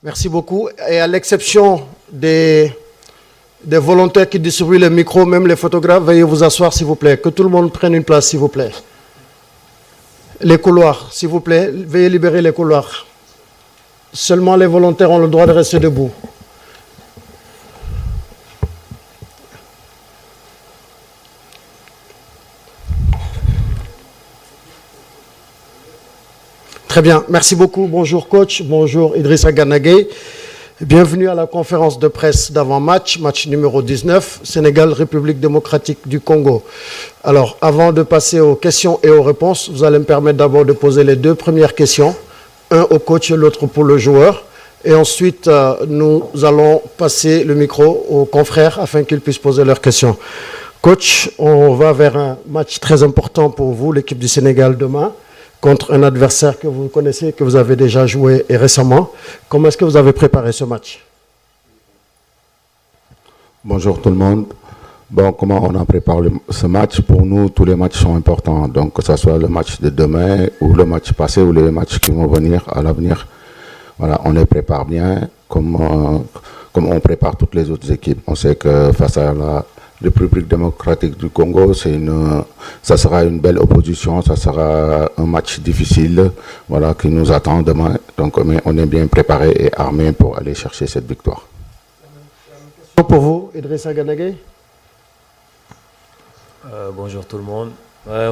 Merci beaucoup. Et à l'exception des volontaires qui distribuent les micros, même les photographes, veuillez vous asseoir, s'il vous plaît. Que tout le monde prenne une place, s'il vous plaît. Les couloirs, s'il vous plaît, veuillez libérer les couloirs. Seulement les volontaires ont le droit de rester debout. Très bien, merci beaucoup. Bonjour coach, bonjour Idrissa Gana Gueye. Bienvenue à la conférence de presse d'avant-match, match numéro 19, Sénégal-République démocratique du Congo. Alors, avant de passer aux questions et aux réponses, vous allez me permettre d'abord de poser les deux premières questions, un au coach et l'autre pour le joueur. Et ensuite, nous allons passer le micro aux confrères afin qu'ils puissent poser leurs questions. Coach, on va vers un match très important pour vous, l'équipe du Sénégal demain, contre un adversaire que vous connaissez, que vous avez déjà joué et récemment. Comment est-ce que vous avez préparé ce match? Bonjour tout le monde. Bon, comment on a préparé ce match? Pour nous, tous les matchs sont importants. Donc, que ce soit le match de demain ou le match passé ou les matchs qui vont venir à l'avenir. Voilà, on les prépare bien comme on prépare toutes les autres équipes. On sait que face à la République démocratique du Congo, ça sera une belle opposition, ça sera un match difficile, voilà, qui nous attend demain. Donc, on est bien préparé et armé pour aller chercher cette victoire. Pour vous, Idrissa Gana Gueye. Bonjour tout le monde. Ouais,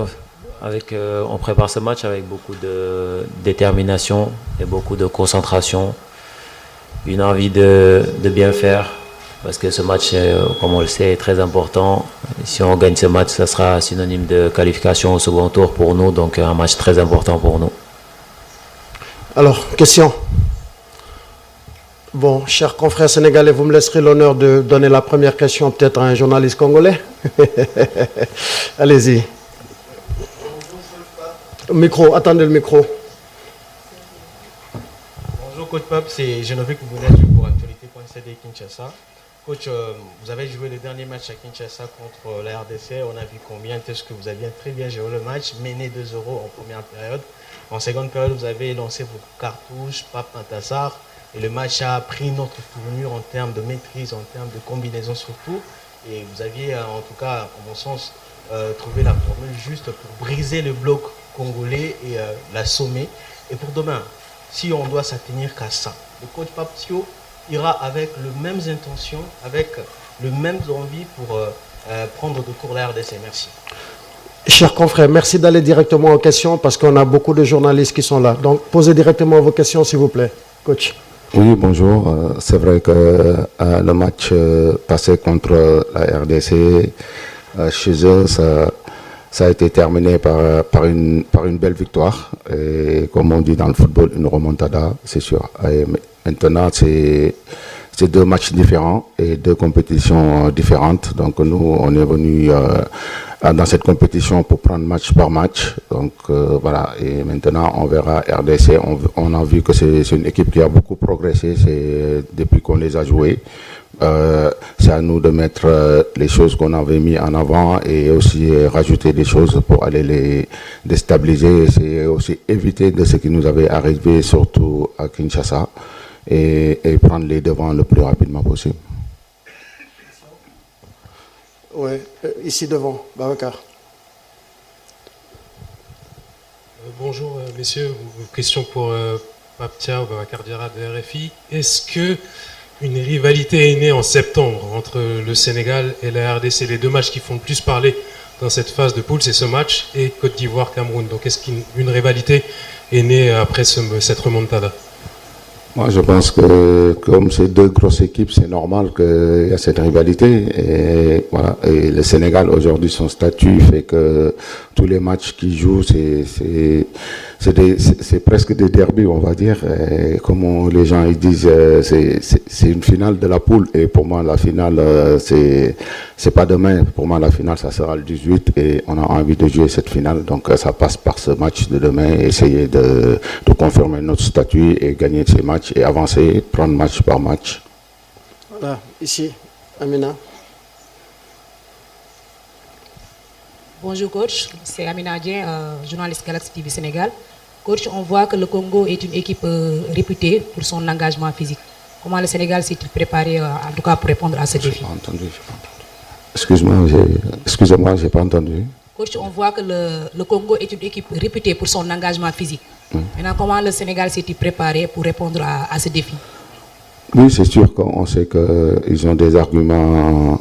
on prépare ce match avec beaucoup de détermination et beaucoup de concentration, une envie de bien faire. Parce que ce match, comme on le sait, est très important. Si on gagne ce match, ça sera synonyme de qualification au second tour pour nous. Donc un match très important pour nous. Alors, question. Bon, chers confrères sénégalais, vous me laisserez l'honneur de donner la première question peut-être à un journaliste congolais. Allez-y. Micro, attendez le micro. Bonjour Coach Pape, c'est Genovic Mounet pour Actualité.cd Kinshasa. Coach, vous avez joué le dernier match à Kinshasa contre la RDC. On a vu combien est-ce que vous aviez très bien joué le match, mené 2-0 en première période. En seconde période, vous avez lancé vos cartouches, Pape Matassar. Et le match a pris une autre tournure en termes de maîtrise, en termes de combinaison surtout. Et vous aviez, en tout cas, à mon sens, trouvé la formule juste pour briser le bloc congolais et l'assommer. Et pour demain, si on doit s'attenir qu'à ça, le coach Papsio ira avec les mêmes intentions, avec les mêmes envies pour prendre de cours la RDC. Merci. Chers confrères, merci d'aller directement aux questions parce qu'on a beaucoup de journalistes qui sont là. Donc, posez directement vos questions, s'il vous plaît. Coach. Oui, bonjour. C'est vrai que le match passé contre la RDC, chez eux, ça a été terminé par une belle victoire. Et comme on dit dans le football, une remontada, c'est sûr. Et maintenant, c'est deux matchs différents et deux compétitions différentes. Donc nous, on est venu dans cette compétition pour prendre match par match. Donc voilà, et maintenant on verra RDC. On a vu que c'est une équipe qui a beaucoup progressé depuis qu'on les a joués. C'est à nous de mettre les choses qu'on avait mis en avant et aussi rajouter des choses pour aller les déstabiliser. C'est aussi éviter de ce qui nous avait arrivé, surtout à Kinshasa, et prendre les devants le plus rapidement possible. Oui, ici devant, Babacar. Bonjour messieurs, question pour Paptia ou Babacar Diarra de RFI. Est-ce que une rivalité est née en septembre entre le Sénégal et la RDC? Les deux matchs qui font le plus parler dans cette phase de poule, c'est ce match et Côte d'Ivoire-Cameroun. Donc est-ce qu'une rivalité est née après cette remontada? Moi, je pense que comme c'est deux grosses équipes, c'est normal qu'il y a cette rivalité. Et voilà. Et le Sénégal aujourd'hui, son statut fait que tous les matchs qu'il joue, c'est presque des derbys, on va dire. Et comme les gens ils disent, c'est une finale de la poule. Et pour moi, la finale, c'est pas demain. Pour moi, la finale, ça sera le 18. Et on a envie de jouer cette finale. Donc, ça passe par ce match de demain. Essayer de confirmer notre statut et gagner ces matchs et avancer, prendre match par match. Voilà, ici, Amina. Bonjour coach, c'est Amina Adien, journaliste Galaxy TV Sénégal. Coach, on voit que le Congo est une équipe réputée pour son engagement physique. Comment le Sénégal s'est-il préparé, en tout cas, pour répondre à ce défi? J'ai pas entendu. Excusez-moi, j'ai pas entendu. Coach, on voit que le Congo est une équipe réputée pour son engagement physique. Maintenant, comment le Sénégal s'est-il préparé pour répondre à ce défi? Oui, c'est sûr qu'on sait qu'ils ont des arguments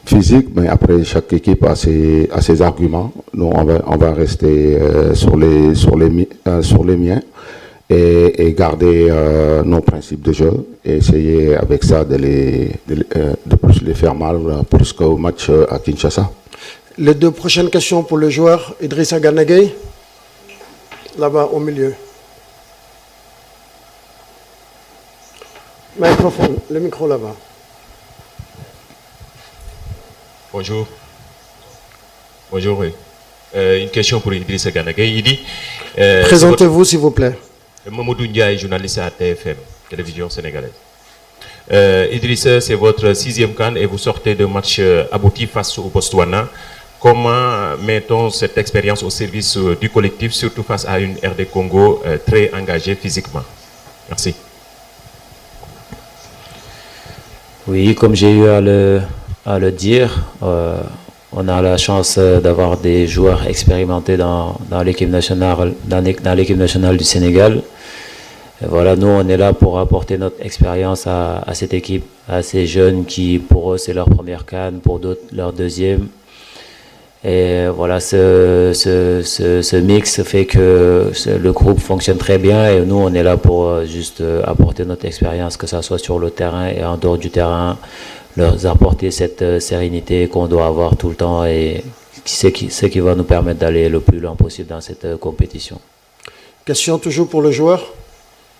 physiques, mais après, chaque équipe a ses arguments. Nous, on va rester sur les miens et garder nos principes de jeu et essayer avec ça de plus les faire mal plus qu'au match à Kinshasa. Les deux prochaines questions pour le joueur Idrissa Gana Gueye, là-bas au milieu. Microphone, le micro là-bas. Bonjour. Bonjour, oui. Une question pour Idrissa Gana Gueye. Il dit... Présentez-vous, s'il vous plaît. Mamadou Ndiaye, journaliste à TFM, télévision sénégalaise. Idrissa, c'est votre 6e CAN et vous sortez de match abouti face au Botswana. Comment mettons cette expérience au service du collectif, surtout face à une RD Congo très engagée physiquement? Merci. Oui, comme j'ai eu à le dire, on a la chance d'avoir des joueurs expérimentés dans l'équipe nationale, dans l'équipe nationale du Sénégal. Et voilà, nous, on est là pour apporter notre expérience à cette équipe, à ces jeunes qui, pour eux, c'est leur première CAN, pour d'autres, leur deuxième. Et voilà, ce mix fait que le groupe fonctionne très bien et nous, on est là pour juste apporter notre expérience, que ce soit sur le terrain et en dehors du terrain, leur apporter cette sérénité qu'on doit avoir tout le temps et ce qui va nous permettre d'aller le plus loin possible dans cette compétition. Question toujours pour le joueur,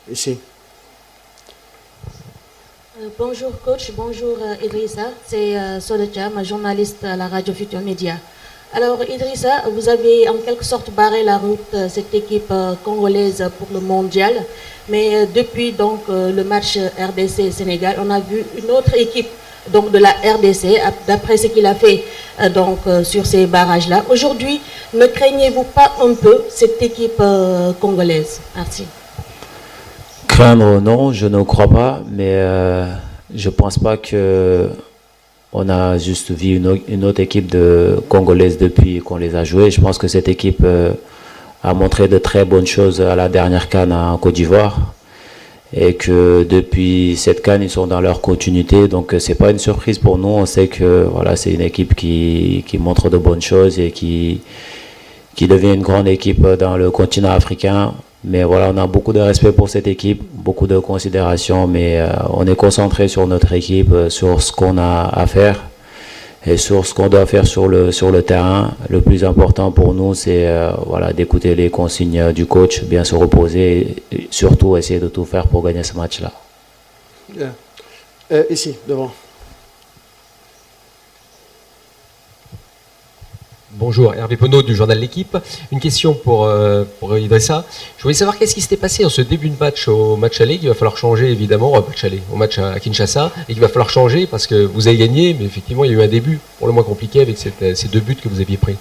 ici. Bonjour coach, bonjour Idrissa, c'est Soletia, ma journaliste à la radio Futur Média. Alors Idrissa, vous avez en quelque sorte barré la route cette équipe congolaise pour le mondial, mais depuis donc le match RDC-Sénégal, on a vu une autre équipe donc de la RDC, d'après ce qu'il a fait donc sur ces barrages-là. Aujourd'hui, ne craignez-vous pas un peu cette équipe congolaise? Merci. Craindre, non, je ne crois pas, mais je ne pense pas que on a juste vu une autre équipe congolaise depuis qu'on les a joués. Je pense que cette équipe a montré de très bonnes choses à la dernière CAN en Côte d'Ivoire et que depuis cette CAN, ils sont dans leur continuité. Donc, ce n'est pas une surprise pour nous. On sait que voilà, c'est une équipe qui montre de bonnes choses et qui devient une grande équipe dans le continent africain. Mais voilà, on a beaucoup de respect pour cette équipe, beaucoup de considération, mais on est concentré sur notre équipe, sur ce qu'on a à faire et sur ce qu'on doit faire sur le terrain. Le plus important pour nous, c'est voilà, d'écouter les consignes du coach, bien se reposer et surtout essayer de tout faire pour gagner ce match-là. Bien. Ici, devant. Bonjour, Hervé Penaud du journal L'Équipe. Une question pour Idrissa. Je voulais savoir qu'est-ce qui s'était passé en ce début de match au match aller, qu'il va falloir changer évidemment, au match à Kinshasa, et qu'il va falloir changer parce que vous avez gagné, mais effectivement il y a eu un début pour le moins compliqué avec ces 2 buts que vous aviez pris.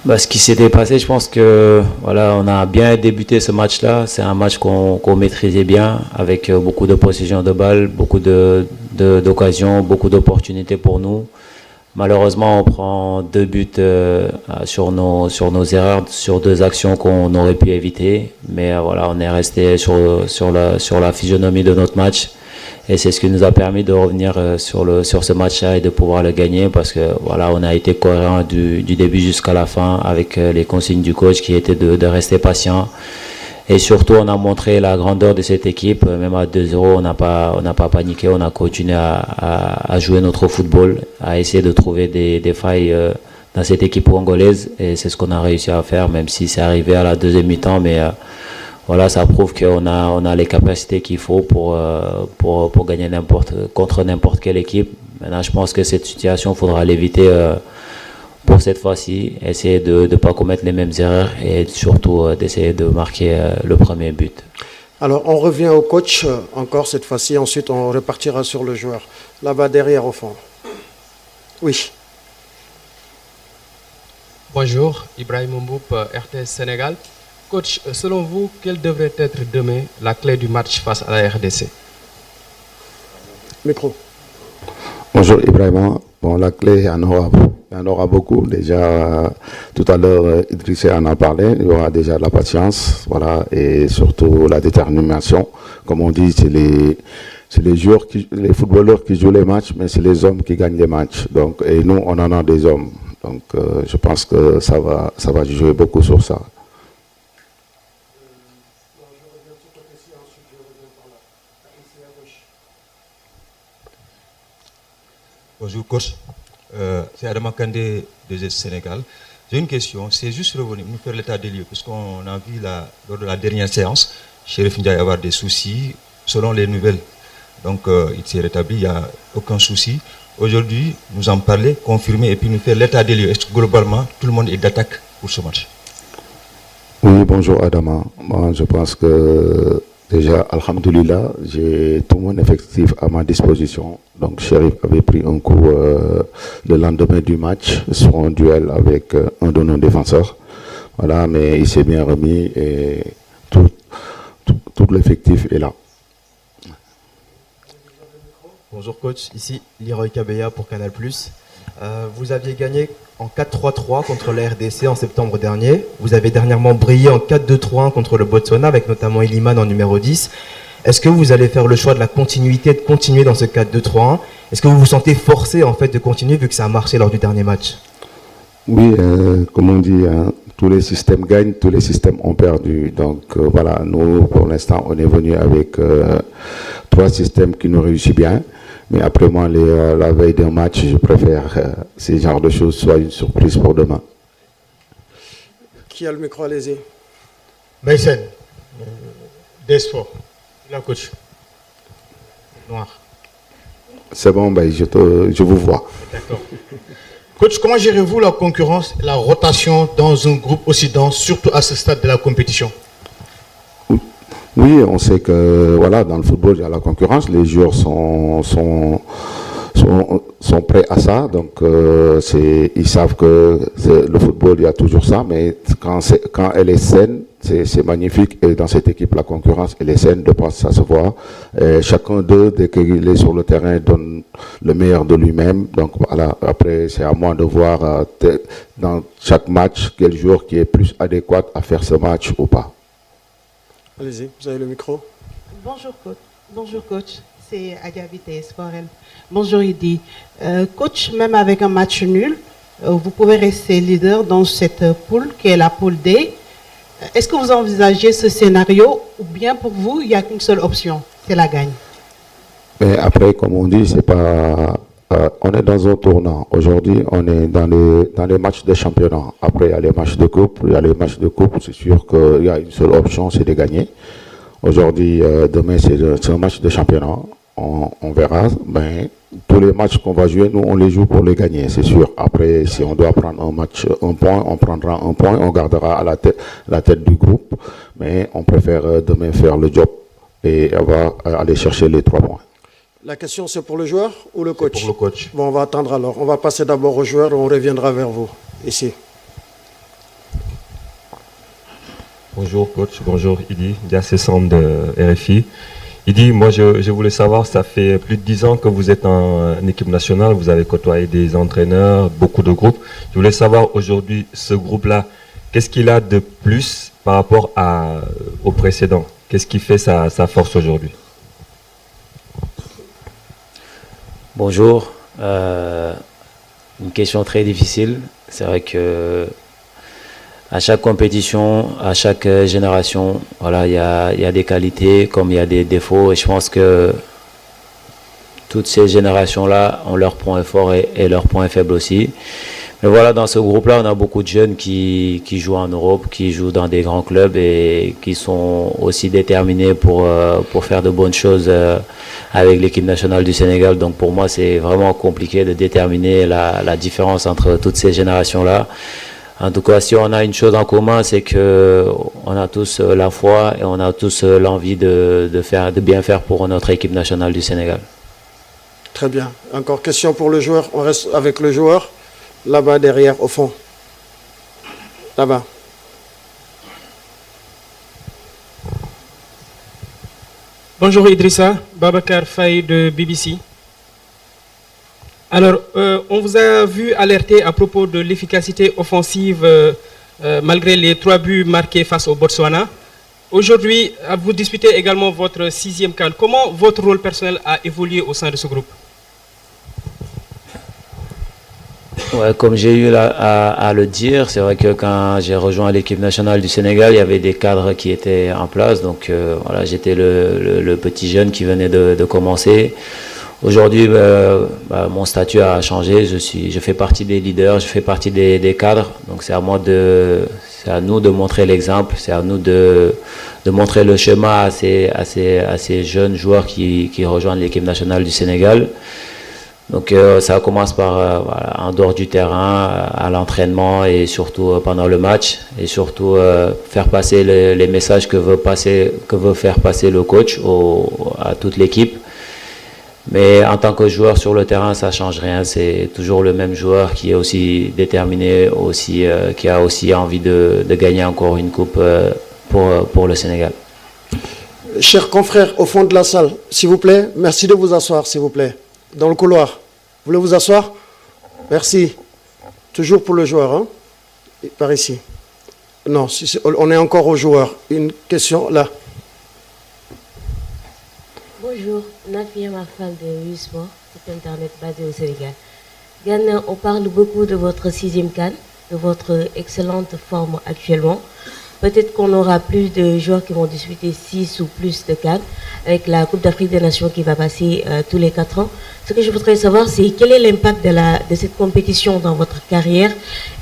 Ce qui s'était passé, je pense que voilà, on a bien débuté ce match-là. C'est un match qu'on maîtrisait bien, avec beaucoup de possession de balles, beaucoup d'occasions, beaucoup d'opportunités pour nous. Malheureusement, on prend 2 buts sur nos erreurs, sur 2 actions qu'on aurait pu éviter. Mais voilà, on est resté sur la physionomie de notre match. Et c'est ce qui nous a permis de revenir sur ce match-là et de pouvoir le gagner parce que voilà, on a été cohérent du début jusqu'à la fin avec les consignes du coach qui étaient de rester patient. Et surtout, on a montré la grandeur de cette équipe. Même à 2-0, on n'a pas paniqué. On a continué à jouer notre football, à essayer de trouver des failles dans cette équipe congolaise. Et c'est ce qu'on a réussi à faire, même si c'est arrivé à la deuxième mi-temps. Mais voilà, ça prouve qu'on a les capacités qu'il faut pour gagner contre n'importe quelle équipe. Maintenant, je pense que cette situation, il faudra l'éviter pour cette fois-ci, essayer de ne pas commettre les mêmes erreurs et surtout d'essayer de marquer le premier but. Alors, on revient au coach encore cette fois-ci. Ensuite, on repartira sur le joueur. Là-bas, derrière, au fond. Oui. Bonjour, Ibrahim Mboup, RTS Sénégal. Coach, selon vous, quelle devrait être demain la clé du match face à la RDC? Micro. Bonjour Ibrahima. Bon, la clé, il y en aura beaucoup. Déjà, tout à l'heure, Idrissa en a parlé. Il y aura déjà de la patience, voilà, et surtout la détermination. Comme on dit, c'est les footballeurs qui jouent les matchs, mais c'est les hommes qui gagnent les matchs. Donc, et nous, on en a des hommes. Donc, je pense que ça va jouer beaucoup sur ça. Bonjour coach, c'est Adama Kandé de Sénégal. J'ai une question, c'est juste revenir nous faire l'état des lieux, puisqu'on a vu lors de la dernière séance, Chérif Ndiaye avoir des soucis, selon les nouvelles. Donc il s'est rétabli, il n'y a aucun souci. Aujourd'hui, nous en parler, confirmer et puis nous faire l'état des lieux. Est-ce que globalement, tout le monde est d'attaque pour ce match? Oui, bonjour Adama. Moi, je pense que déjà, alhamdoulilah, j'ai tout mon effectif à ma disposition. Donc, Chérif avait pris un coup le lendemain du match sur un duel avec un de nos défenseurs. Voilà, mais il s'est bien remis et tout l'effectif est là. Bonjour coach, ici Leroy Kabeya pour Canal+. Vous aviez gagné en 4-3-3 contre la RDC en septembre dernier. Vous avez dernièrement brillé en 4-2-3-1 contre le Botswana avec notamment Iliman en numéro 10. Est-ce que vous allez faire le choix de la continuité, de continuer dans ce 4-2-3-1? Est-ce que vous vous sentez forcé en fait de continuer vu que ça a marché lors du dernier match? Oui, comme on dit, tous les systèmes gagnent, tous les systèmes ont perdu. Donc voilà, nous pour l'instant on est venu avec 3 systèmes qui nous réussissent bien. Mais après moi, la veille d'un match, je préfère ces genres de choses soient une surprise pour demain. Qui a le micro, allez-y. Maïsen, Despo, la coach. Noir. C'est bon, ben, je vous vois. D'accord. Coach, comment gérez-vous la concurrence, la rotation dans un groupe aussi dense, surtout à ce stade de la compétition? Oui, on sait que voilà, dans le football, il y a la concurrence. Les joueurs sont prêts à ça. Donc, ils savent que le football, il y a toujours ça. Mais quand elle est saine, c'est magnifique. Et dans cette équipe, la concurrence, elle est saine. De part, ça se voit. Et chacun d'eux, dès qu'il est sur le terrain, donne le meilleur de lui-même. Donc, voilà. Après, c'est à moi de voir dans chaque match quel joueur qui est plus adéquat à faire ce match ou pas. Allez-y, vous avez le micro. Bonjour coach. Bonjour coach. C'est Adia Vitesse Forel. Bonjour Idi. Coach, même avec un match nul, vous pouvez rester leader dans cette poule qui est la poule D. Est-ce que vous envisagez ce scénario ou bien pour vous, il n'y a qu'une seule option, c'est la gagne? Mais après, comme on dit, c'est pas. On est dans un tournant. Aujourd'hui, on est dans les matchs de championnat. Après, il y a les matchs de coupe. C'est sûr qu'il y a une seule option, c'est de gagner. Aujourd'hui, demain, c'est un match de championnat. On verra. Mais tous les matchs qu'on va jouer, nous, on les joue pour les gagner, c'est sûr. Après, si on doit prendre un point, on prendra un point. On gardera à la tête du groupe. Mais on préfère demain faire le job et aller chercher les 3 points. La question, c'est pour le joueur ou le coach? Pour le coach. Bon, on va attendre alors. On va passer d'abord au joueur et on reviendra vers vous. Ici. Bonjour coach, bonjour Idi, Diassé Sam de RFI. Idi, moi je voulais savoir, ça fait plus de 10 ans que vous êtes en équipe nationale, vous avez côtoyé des entraîneurs, beaucoup de groupes. Je voulais savoir aujourd'hui, ce groupe-là, qu'est-ce qu'il a de plus par rapport au précédent? Qu'est-ce qui fait sa force aujourd'hui? Bonjour, une question très difficile. C'est vrai que à chaque compétition, à chaque génération, voilà, il y a des qualités comme il y a des défauts. Et je pense que toutes ces générations-là ont leurs points forts et leurs points faibles aussi. Mais voilà, dans ce groupe-là, on a beaucoup de jeunes qui jouent en Europe, qui jouent dans des grands clubs et qui sont aussi déterminés pour faire de bonnes choses avec l'équipe nationale du Sénégal. Donc pour moi, c'est vraiment compliqué de déterminer la différence entre toutes ces générations-là. En tout cas, si on a une chose en commun, c'est qu'on a tous la foi et on a tous l'envie de bien faire pour notre équipe nationale du Sénégal. Très bien. Encore question pour le joueur. On reste avec le joueur. Là-bas, derrière, au fond. Là-bas. Bonjour Idrissa, Babacar Faye de BBC. Alors, on vous a vu alerter à propos de l'efficacité offensive malgré les 3 buts marqués face au Botswana. Aujourd'hui, vous disputez également votre 6e CAN. Comment votre rôle personnel a évolué au sein de ce groupe? Ouais, comme j'ai eu à le dire, c'est vrai que quand j'ai rejoint l'équipe nationale du Sénégal, il y avait des cadres qui étaient en place. Donc voilà, j'étais le petit jeune qui venait de commencer. Aujourd'hui, mon statut a changé. Je fais partie des leaders, je fais partie des cadres. Donc c'est à nous de montrer l'exemple, c'est à nous de montrer le chemin à ces jeunes joueurs qui rejoignent l'équipe nationale du Sénégal. Donc ça commence par en dehors du terrain, à l'entraînement et surtout pendant le match, et surtout faire passer les messages que veut faire passer le coach à toute l'équipe. Mais en tant que joueur sur le terrain, ça ne change rien. C'est toujours le même joueur qui est aussi déterminé, qui a aussi envie de gagner encore une coupe pour le Sénégal. Chers confrères au fond de la salle, s'il vous plaît, merci de vous asseoir, s'il vous plaît. Dans le couloir. Vous voulez vous asseoir? Merci. Toujours pour le joueur, hein? Par ici. Non, on est encore aux joueurs. Une question là. Bonjour, Nafia Mafal de Usport, site internet basé au Sénégal. Ghana, on parle beaucoup de votre 6e CAN, de votre excellente forme actuellement. Peut-être qu'on aura plus de joueurs qui vont disputer 6 ou plus de CAN avec la Coupe d'Afrique des Nations qui va passer tous les 4 ans. Ce que je voudrais savoir, c'est quel est l'impact de cette compétition dans votre carrière?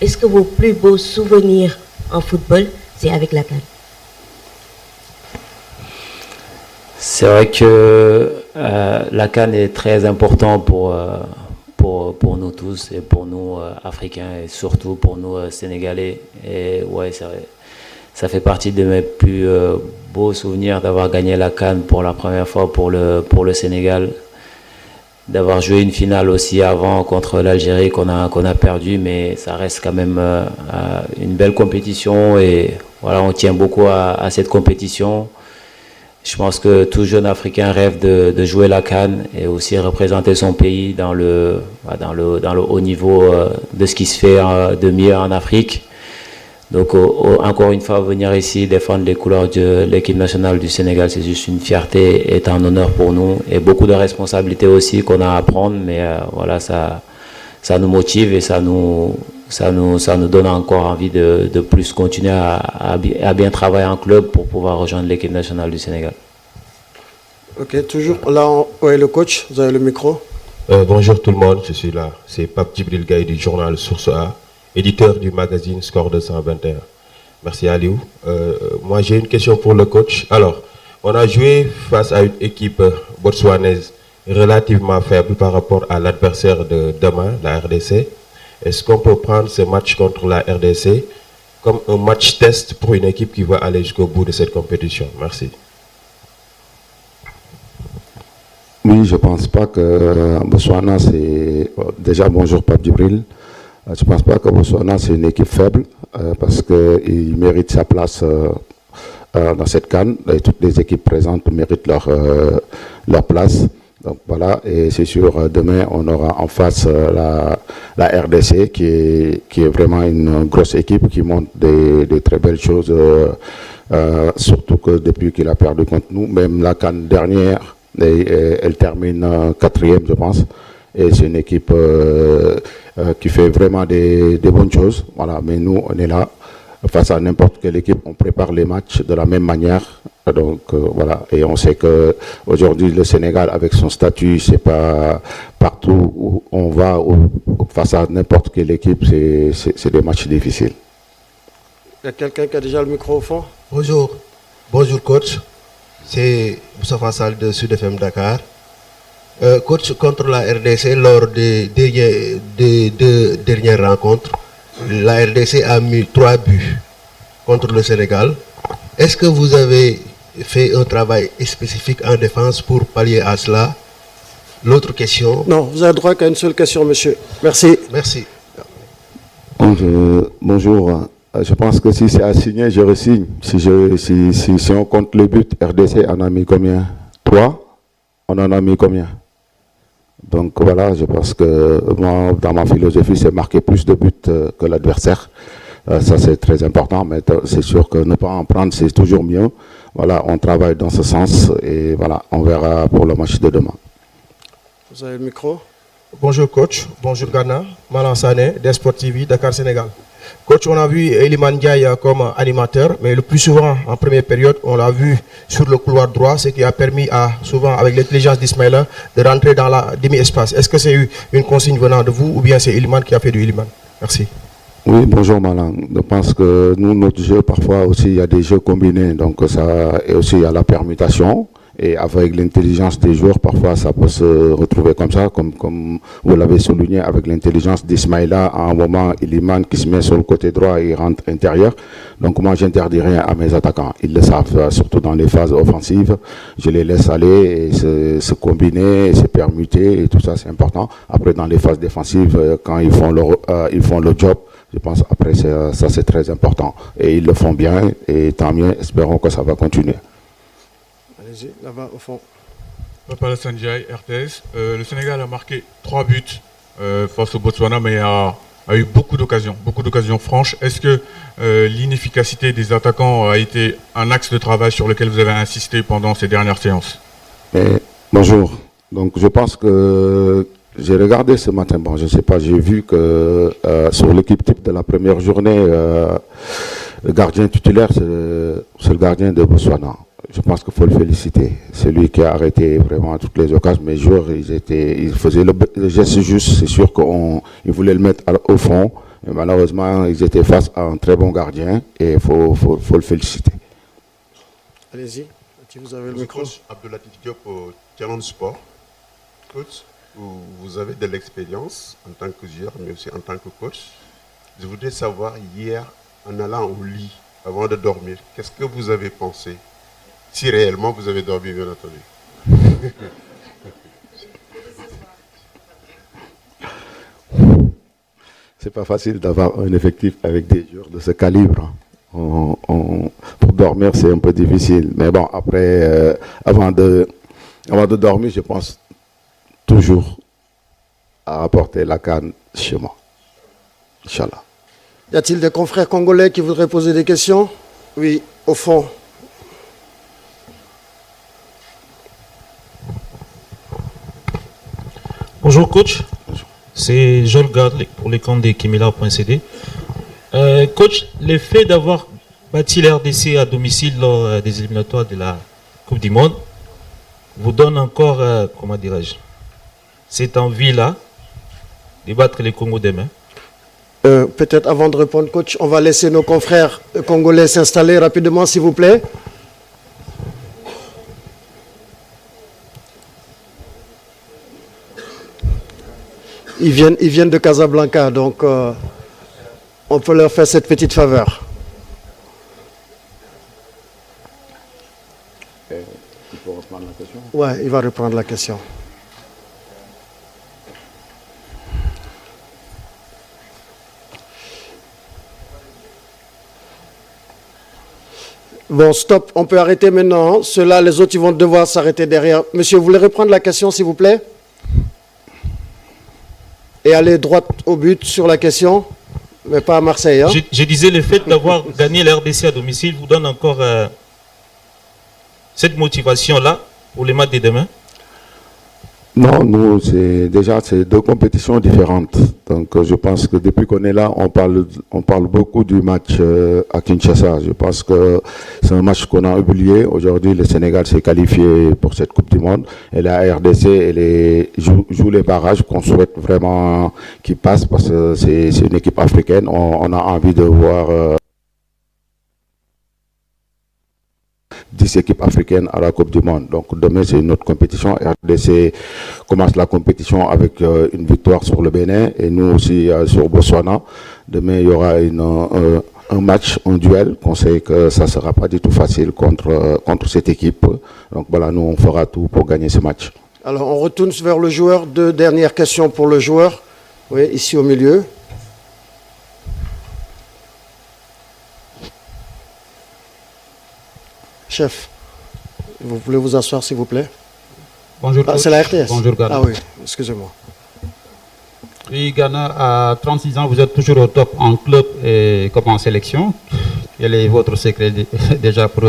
Est-ce que vos plus beaux souvenirs en football, c'est avec la CAN? C'est vrai que la CAN est très important pour nous tous et pour nous Africains et surtout pour nous Sénégalais. Et ouais, c'est vrai. Ça fait partie de mes plus beaux souvenirs d'avoir gagné la CAN pour la première fois pour le Sénégal, d'avoir joué une finale aussi avant contre l'Algérie qu'on a perdu, mais ça reste quand même une belle compétition et voilà, on tient beaucoup à cette compétition. Je pense que tout jeune Africain rêve de jouer la CAN et aussi représenter son pays dans le haut niveau de ce qui se fait de mieux en Afrique. Donc encore une fois, venir ici défendre les couleurs de l'équipe nationale du Sénégal, c'est juste une fierté et un honneur pour nous. Et beaucoup de responsabilités aussi qu'on a à prendre, mais voilà, ça nous motive et ça nous donne encore envie de plus continuer à bien travailler en club pour pouvoir rejoindre l'équipe nationale du Sénégal. Ok, toujours là, ouais, le coach, vous avez le micro. Bonjour tout le monde, je suis là. C'est Pape Djibril Gaye du journal Source A, éditeur du magazine Score 221. Merci Aliou. Moi j'ai une question pour le coach. Alors, on a joué face à une équipe botswanaise relativement faible par rapport à l'adversaire de demain, la RDC. Est-ce qu'on peut prendre ce match contre la RDC comme un match test pour une équipe qui va aller jusqu'au bout de cette compétition? Merci. Oui, je ne pense pas que Botswana, c'est... Déjà, bonjour Pape Djibril. Je ne pense pas que Botswana, c'est une équipe faible parce qu'il mérite sa place dans cette CAN. Et toutes les équipes présentes méritent leur place. Donc voilà, et c'est sûr, demain, on aura en face la RDC qui est vraiment une grosse équipe qui montre des très belles choses, surtout que depuis qu'il a perdu contre nous, même la CAN dernière, elle termine 4e, je pense. Et c'est une équipe qui fait vraiment des bonnes choses. Voilà, mais nous, on est là. Face à n'importe quelle équipe, on prépare les matchs de la même manière. Donc voilà, et on sait que aujourd'hui le Sénégal, avec son statut, c'est pas partout où on va, face à n'importe quelle équipe, c'est des matchs difficiles. Il y a quelqu'un qui a déjà le micro au fond? Bonjour, bonjour coach. C'est Moussa Fassal de Sud FM Dakar. Coach, contre la RDC, lors des deux dernières rencontres, la RDC a mis 3 buts contre le Sénégal. Est-ce que vous avez fait un travail spécifique en défense pour pallier à cela? L'autre question... Non, vous avez droit qu'à une seule question, monsieur. Merci. Merci. Bonjour. Je pense que si c'est à signer, je re-signe. Si on compte le but, RDC en a mis combien? 3. On en a mis combien? Donc voilà, je pense que moi, dans ma philosophie, c'est marquer plus de buts que l'adversaire. Ça, c'est très important, mais c'est sûr que ne pas en prendre, c'est toujours mieux. Voilà, on travaille dans ce sens et voilà, on verra pour le match de demain. Vous avez le micro. Bonjour coach, bonjour Ghana, Malan Sané, d'Esport TV, Dakar, Sénégal. Coach, on a vu Iliman Ndiaye comme animateur, mais le plus souvent, en première période, on l'a vu sur le couloir droit, ce qui a permis souvent, avec l'intelligence d'Ismaïla, de rentrer dans la demi-espace. Est-ce que c'est une consigne venant de vous ou bien c'est Iliman qui a fait du Iliman? Merci. Oui, bonjour Malang. Je pense que nous, notre jeu, parfois aussi, il y a des jeux combinés. Donc ça, et aussi il y a la permutation. Et avec l'intelligence des joueurs, parfois ça peut se retrouver comme ça, comme vous l'avez souligné, avec l'intelligence d'Ismaïla. À un moment, Iliman qui se met sur le côté droit et il rentre intérieur. Donc moi, j'interdis rien à mes attaquants. Ils le savent, surtout dans les phases offensives. Je les laisse aller et se combiner, et se permuter et tout ça, c'est important. Après, dans les phases défensives, quand ils font le job, je pense après ça c'est très important. Et ils le font bien et tant mieux, espérons que ça va continuer. Allez-y, là-bas au fond. Papa Sanjay, RTS. Le Sénégal a marqué 3 buts face au Botswana, mais a eu beaucoup d'occasions franches. Est-ce que l'inefficacité des attaquants a été un axe de travail sur lequel vous avez insisté pendant ces dernières séances? Bonjour. Donc je pense que j'ai regardé ce matin, bon je ne sais pas, j'ai vu que sur l'équipe type de la première journée, le gardien titulaire c'est le gardien de Botswana. Je pense qu'il faut le féliciter. C'est lui qui a arrêté vraiment toutes les occasions. Mes joueurs, ils faisaient le geste juste. C'est sûr qu'ils voulaient le mettre au fond. Mais malheureusement, ils étaient face à un très bon gardien et il faut le féliciter. Allez-y, vous avez le micro. Coach Abdoulatif Diop au Challenge Sport. Coach, vous avez de l'expérience en tant que joueur, mais aussi en tant que coach. Je voudrais savoir, hier, en allant au lit, avant de dormir, qu'est-ce que vous avez pensé? Si réellement vous avez dormi, bien entendu. C'est pas facile d'avoir un effectif avec des joueurs de ce calibre. Pour dormir, c'est un peu difficile. Mais bon, après, avant de dormir, je pense toujours à apporter la canne chez moi. Inch'Allah. Y a-t-il des confrères congolais qui voudraient poser des questions? Oui, au fond. Bonjour coach, c'est Joel Gard pour les comptes des Kimila.cd. Coach, le fait d'avoir bâti l'RDC à domicile lors des éliminatoires de la Coupe du Monde vous donne encore, comment dirais-je, cette envie-là de battre les Congo demain? Peut-être avant de répondre, coach, on va laisser nos confrères congolais s'installer rapidement, s'il vous plaît. Ils viennent de Casablanca, donc on peut leur faire cette petite faveur. Il faut reprendre la question. Ouais, il va reprendre la question. Bon, stop, on peut arrêter maintenant. Ceux-là, les autres, ils vont devoir s'arrêter derrière. Monsieur, vous voulez reprendre la question, s'il vous plaît? Et aller droit au but sur la question, mais pas à Marseille. Hein? Je disais, le fait d'avoir gagné la RDC à domicile vous donne encore cette motivation-là pour les matchs de demain? Non, nous, c'est deux compétitions différentes. Donc, je pense que depuis qu'on est là, on parle beaucoup du match à Kinshasa. Je pense que c'est un match qu'on a oublié. Aujourd'hui, le Sénégal s'est qualifié pour cette Coupe du Monde. Et la RDC, joue les barrages qu'on souhaite vraiment qu'ils passent parce que c'est une équipe africaine. On a envie de voir 10 équipes africaines à la Coupe du Monde. Donc demain, c'est une autre compétition. RDC commence la compétition avec une victoire sur le Bénin et nous aussi sur Botswana. Demain, il y aura un match, un duel. On sait que ça ne sera pas du tout facile contre cette équipe. Donc voilà, nous, on fera tout pour gagner ce match. Alors, on retourne vers le joueur. Deux dernières questions pour le joueur. Oui, ici au milieu. Chef, vous voulez vous asseoir s'il vous plaît? Bonjour. C'est la RTS. Bonjour, Ghana. Ah oui, excusez-moi. Oui, Ghana, à 36 ans, vous êtes toujours au top en club et comme en sélection. Quel est votre secret déjà pour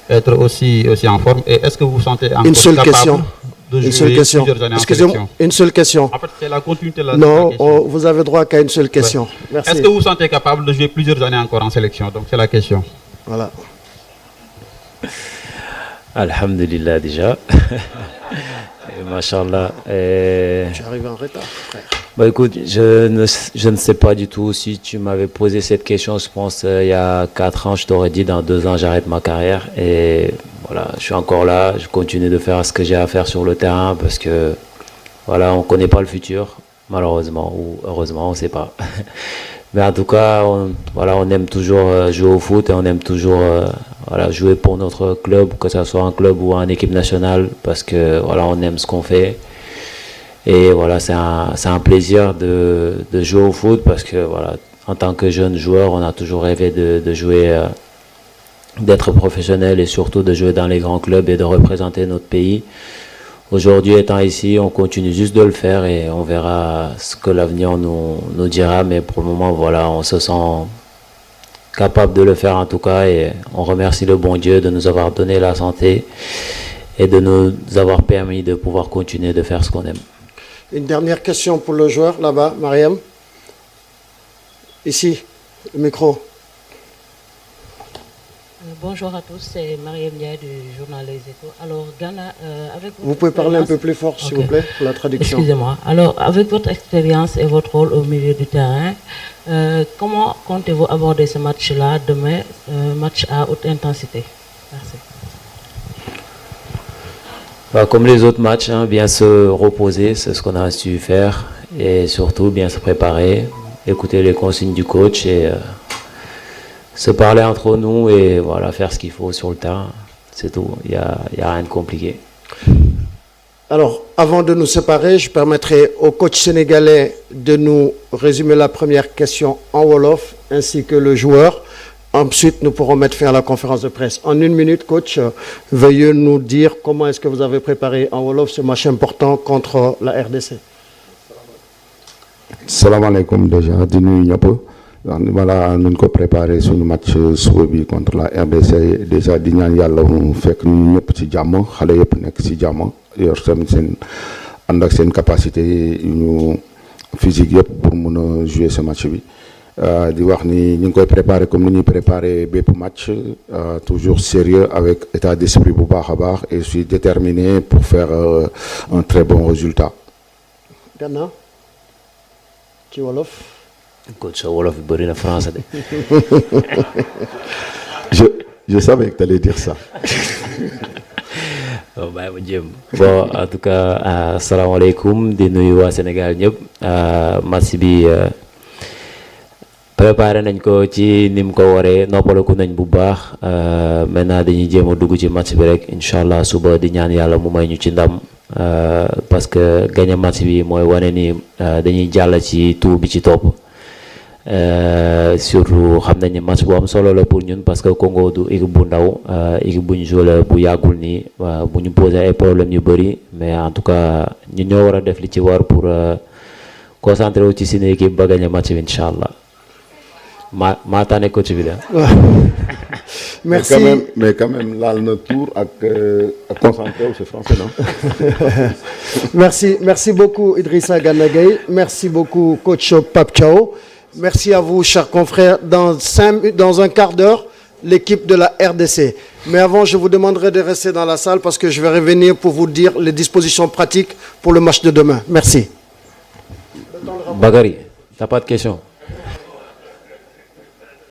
être aussi en forme? Et est-ce que vous vous sentez encore Une seule capable question. de Une jouer seule question. plusieurs années en Excusez-moi, sélection? une seule question. En fait, c'est la continuité de la Non, question. vous avez droit qu'à une seule question. Ouais. Merci. Est-ce que vous vous sentez capable de jouer plusieurs années encore en sélection? Donc, c'est la question. Voilà. Alhamdulillah déjà. Machallah. Tu arrives en retard, frère. Bah écoute, je ne sais pas du tout. Si tu m'avais posé cette question, je pense il y a 4 ans, je t'aurais dit dans 2 ans j'arrête ma carrière. Et voilà, je suis encore là, je continue de faire ce que j'ai à faire sur le terrain parce que voilà, on ne connaît pas le futur, malheureusement, ou heureusement, on ne sait pas. Mais en tout cas, on aime toujours jouer au foot et on aime toujours jouer pour notre club, que ce soit un club ou en équipe nationale, parce que voilà, on aime ce qu'on fait. Et voilà, c'est un plaisir de jouer au foot parce que voilà, en tant que jeune joueur, on a toujours rêvé de jouer, d'être professionnel et surtout de jouer dans les grands clubs et de représenter notre pays. Aujourd'hui, étant ici, on continue juste de le faire et on verra ce que l'avenir nous dira. Mais pour le moment, voilà, on se sent capable de le faire en tout cas et on remercie le bon Dieu de nous avoir donné la santé et de nous avoir permis de pouvoir continuer de faire ce qu'on aime. Une dernière question pour le joueur, là-bas, Mariam. Ici, le micro. Bonjour à tous, c'est Mariam Ndiaye du journal Les Échos. Alors, Ghana, avec Vous pouvez parler un peu plus fort, s'il vous plaît, pour la traduction. Excusez-moi. Alors, avec votre expérience et votre rôle au milieu du terrain, comment comptez-vous aborder ce match-là demain, match à haute intensité? Merci. Bah, comme les autres matchs, bien se reposer, c'est ce qu'on a su faire et surtout bien se préparer, écouter les consignes du coach et se parler entre nous et voilà, faire ce qu'il faut sur le terrain. C'est tout, il n'y a rien de compliqué. Alors, avant de nous séparer, je permettrai au coach sénégalais de nous résumer la première question en Wolof, ainsi que le joueur. Ensuite, nous pourrons mettre fin à la conférence de presse. En 1 minute, coach, veuillez nous dire comment est-ce que vous avez préparé en Wolof ce match important contre la RDC. Salam alaikum déjà, di nuyu ñëpp. Voilà, nous avons préparé ce match contre la RDC. Déjà, di ñaan yàlla mu fekk ñu ñëpp ci jàmm, xale yëpp nekk ci jàmm, yor seen ànd ak seen capacité ñu physique yëpp pour mun a jouer ce match bi. Di wax ni ñu ngi koy préparer comme ni ñuy préparer bépp match, toujours sérieux avec état d'esprit bu baax a baax et je suis déterminé pour faire un très bon résultat. Gana ci Wolof. Coach Wolof bi bëri na français de. Je savais que tu allais dire ça. Bon, en tout cas, asalaamaaleykum di nuyu waa Sénégal ñëpp. Match bi préparé nañ ko ci ni mu ko waree, noppaleku nañ bu baax. Maintenant dañuy jéem a dugg ci match bi rek incha allah suba di ñaan yàlla mu may ñu ci ndam parce que gagné match bi mooy wane ni dañuy jàll ci tour bi ci topp. Surtout xam nañ ni match bu am solo la pour ñun parce que Congo du équipe bu ndaw, équipe bu ñu joué la bu yàggul nii bu ñu posé ay problèmes yu bëri mais en tout cas ñun ñoo war a def li ci war pour concentrer wu ci seen équipe ba gagné match bi incha allah. maa tànne coach bi la. Merci. Mais quand même, là, notre tour à concentrer au français, non? Merci beaucoup Idrissa Gana Gueye. Merci beaucoup coach Pape Thiaw. Merci à vous, chers confrères. Dans un quart d'heure, l'équipe de la RDC. Mais avant, je vous demanderai de rester dans la salle parce que je vais revenir pour vous dire les dispositions pratiques pour le match de demain. Merci. Bagari, t'as pas de questions?